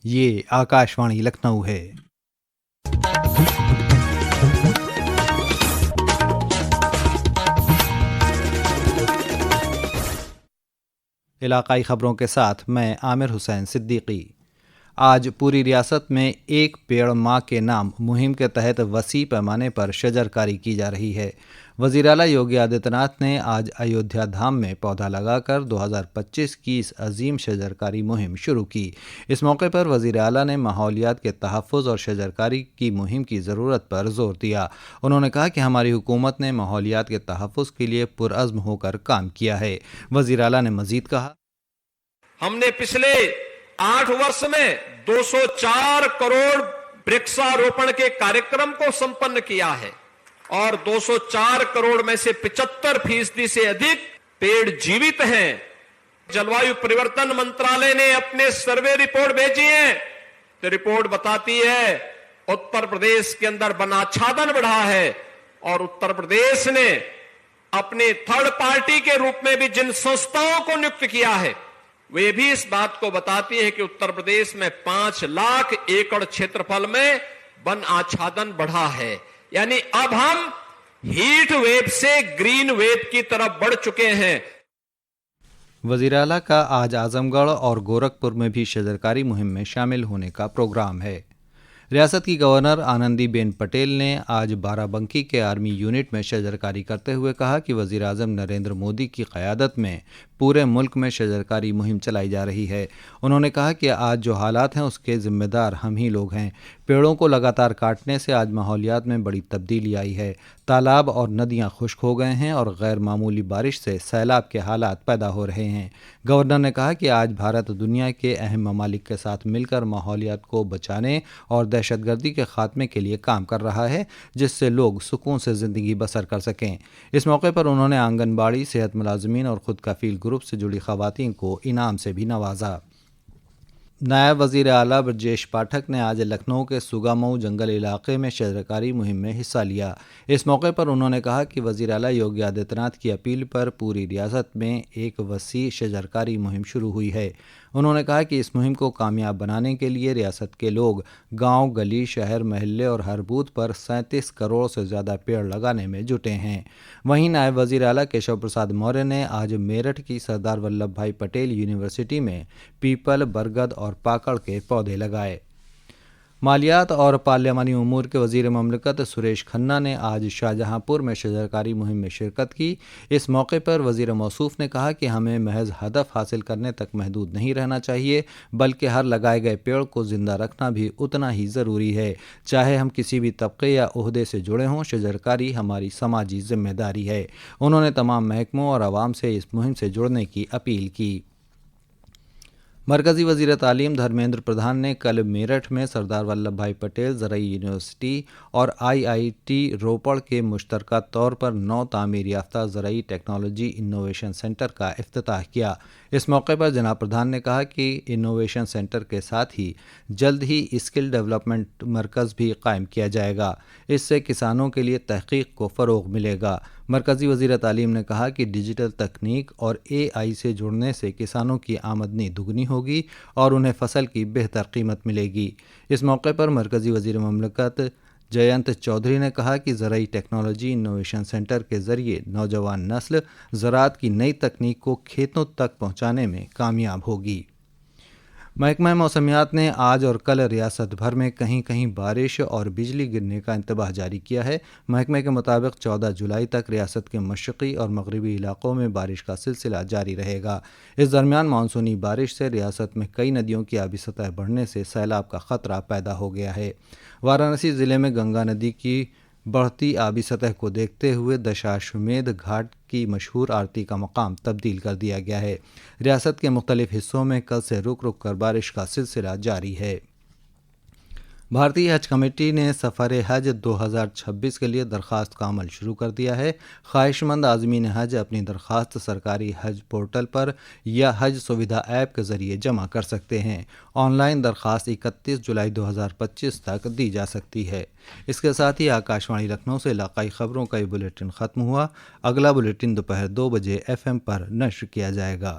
یہ آکاشوانی لکھنؤ ہے۔ علاقائی خبروں کے ساتھ میں عامر حسین صدیقی۔ آج پوری ریاست میں ایک پیڑ ماں کے نام مہم کے تحت وسیع پیمانے پر شجر کاری کی جا رہی ہے۔ وزیر اعلیٰ یوگی آدتیہ ناتھ نے آج ایودھیا دھام میں پودا لگا کر 2025 کی اس عظیم شجر کاری مہم شروع کی۔ اس موقع پر وزیر اعلیٰ نے ماحولیات کے تحفظ اور شجر کاری کی مہم کی ضرورت پر زور دیا۔ انہوں نے کہا کہ ہماری حکومت نے ماحولیات کے تحفظ کے لیے پرعزم ہو کر کام کیا ہے۔ وزیر اعلیٰ نے مزید کہا، ہم نے پچھلے 8 برس میں 204 کروڑ برکشاروپن کے کاریکرم کو سمپن کیا ہے اور 204 کروڑ میں سے 75% سے ادھک پیڑ جیوت ہیں۔ جلوایو پریورتن منترالیہ نے اپنے سروے رپورٹ بھیجی ہے تو رپورٹ بتاتی ہے اتر پردیش کے اندر ون آچھادن بڑھا ہے، اور اتر پردیش نے اپنے تھرڈ پارٹی کے روپ میں بھی جن سنستھاؤں کو نیوکت کیا ہے وہ یہ بھی اس بات کو بتاتی ہے کہ اتر پردیش میں 5 لاکھ ایکڑ چھیترفل میں ون آچھادن بڑھا ہے، یعنی اب ہم ہیٹ ویو سے گرین ویو کی طرف بڑھ چکے ہیں۔ وزیر اعلیٰ کا آج اعظم گڑھ اور گورکھپور میں بھی شجرکاری مہم میں شامل ہونے کا پروگرام ہے۔ ریاست کی گورنر آنندی بین پٹیل نے آج بارہ بنکی کے آرمی یونٹ میں شجرکاری کرتے ہوئے کہا کہ وزیر اعظم نریندر مودی کی قیادت میں پورے ملک میں شجرکاری مہم چلائی جا رہی ہے۔ انہوں نے کہا کہ آج جو حالات ہیں اس کے ذمہ دار ہم ہی لوگ ہیں۔ پیڑوں کو لگاتار کاٹنے سے آج ماحولیات میں بڑی تبدیلی آئی ہے۔ تالاب اور ندیاں خشک ہو گئے ہیں اور غیر معمولی بارش سے سیلاب کے حالات پیدا ہو رہے ہیں۔ گورنر نے کہا کہ آج بھارت دنیا کے اہم ممالک کے ساتھ مل کر ماحولیات کو بچانے اور دہشت گردی کے خاتمے کے لیے کام کر رہا ہے، جس سے لوگ سکون سے زندگی بسر کر سکیں۔ اس موقع پر انہوں نے آنگن باڑی، صحت ملازمین اور خود کفیل گروپ سے جڑی خواتین کو انعام سے بھی نوازا۔ نائب وزیر اعلیٰ برجیش پاٹھک نے آج لکھنؤ کے سگامؤ جنگل علاقے میں شجرکاری مہم میں حصہ لیا۔ اس موقع پر انہوں نے کہا کہ وزیر اعلیٰ یوگی آدتیہ ناتھ کی اپیل پر پوری ریاست میں ایک وسیع شجرکاری مہم شروع ہوئی ہے۔ انہوں نے کہا کہ اس مہم کو کامیاب بنانے کے لیے ریاست کے لوگ گاؤں، گلی، شہر، محلے اور ہر بوتھ پر 37 کروڑ سے زیادہ پیڑ لگانے میں جٹے ہیں۔ وہیں نائب وزیر اعلیٰ کیشو پرساد موریہ نے آج میرٹھ کی سردار ولبھ بھائی پٹیل یونیورسٹی میں پیپل، برگد اور پاکڑ کے پودے لگائے۔ مالیات اور پارلیمانی امور کے وزیر مملکت سریش کھنہ نے آج شاہجہاں پور میں شجرکاری مہم میں شرکت کی۔ اس موقع پر وزیر موصوف نے کہا کہ ہمیں محض ہدف حاصل کرنے تک محدود نہیں رہنا چاہیے، بلکہ ہر لگائے گئے پیڑ کو زندہ رکھنا بھی اتنا ہی ضروری ہے۔ چاہے ہم کسی بھی طبقے یا عہدے سے جڑے ہوں، شجرکاری ہماری سماجی ذمہ داری ہے۔ انہوں نے تمام محکموں اور عوام سے اس مہم سے جڑنے کی اپیل کی۔ مرکزی وزیر تعلیم دھرمیندر پردھان نے کل میرٹھ میں سردار ولبھ بھائی پٹیل زرعی یونیورسٹی اور IIT روپڑ کے مشترکہ طور پر نو تعمیر یافتہ زرعی ٹیکنالوجی انوویشن سینٹر کا افتتاح کیا۔ اس موقع پر جناب پردھان نے کہا کہ انوویشن سینٹر کے ساتھ ہی جلد ہی اسکل ڈیولپمنٹ مرکز بھی قائم کیا جائے گا۔ اس سے کسانوں کے لیے تحقیق کو فروغ ملے گا۔ مرکزی وزیر تعلیم نے کہا کہ ڈیجیٹل تکنیک اور AI سے جڑنے سے کسانوں کی آمدنی دگنی ہوگی اور انہیں فصل کی بہتر قیمت ملے گی۔ اس موقع پر مرکزی وزیر مملکت جینت چودھری نے کہا کہ زرعی ٹیکنالوجی انوویشن سینٹر کے ذریعے نوجوان نسل زراعت کی نئی تکنیک کو کھیتوں تک پہنچانے میں کامیاب ہوگی۔ محکمہ موسمیات نے آج اور کل ریاست بھر میں کہیں کہیں بارش اور بجلی گرنے کا انتباہ جاری کیا ہے۔ محکمے کے مطابق 14 جولائی تک ریاست کے مشرقی اور مغربی علاقوں میں بارش کا سلسلہ جاری رہے گا۔ اس درمیان مانسونی بارش سے ریاست میں کئی ندیوں کی آبی سطح بڑھنے سے سیلاب کا خطرہ پیدا ہو گیا ہے۔ وارانسی ضلع میں گنگا ندی کی بڑھتی آبی سطح کو دیکھتے ہوئے دشاشومیدھ گھاٹ کی مشہور آرتی کا مقام تبدیل کر دیا گیا ہے۔ ریاست کے مختلف حصوں میں کل سے رک رک کر بارش کا سلسلہ جاری ہے۔ بھارتی حج کمیٹی نے سفر حج 2026 کے لیے درخواست کا عمل شروع کر دیا ہے۔ خواہش مند عازمین حج اپنی درخواست سرکاری حج پورٹل پر یا حج سویدھا ایپ کے ذریعے جمع کر سکتے ہیں۔ آن لائن درخواست 31 جولائی 2025 تک دی جا سکتی ہے۔ اس کے ساتھ ہی آکاشوانی لکھنؤ سے علاقائی خبروں کا یہ بلیٹن ختم ہوا۔ اگلا بلیٹن دوپہر 2 بجے FM پر نشر کیا جائے گا۔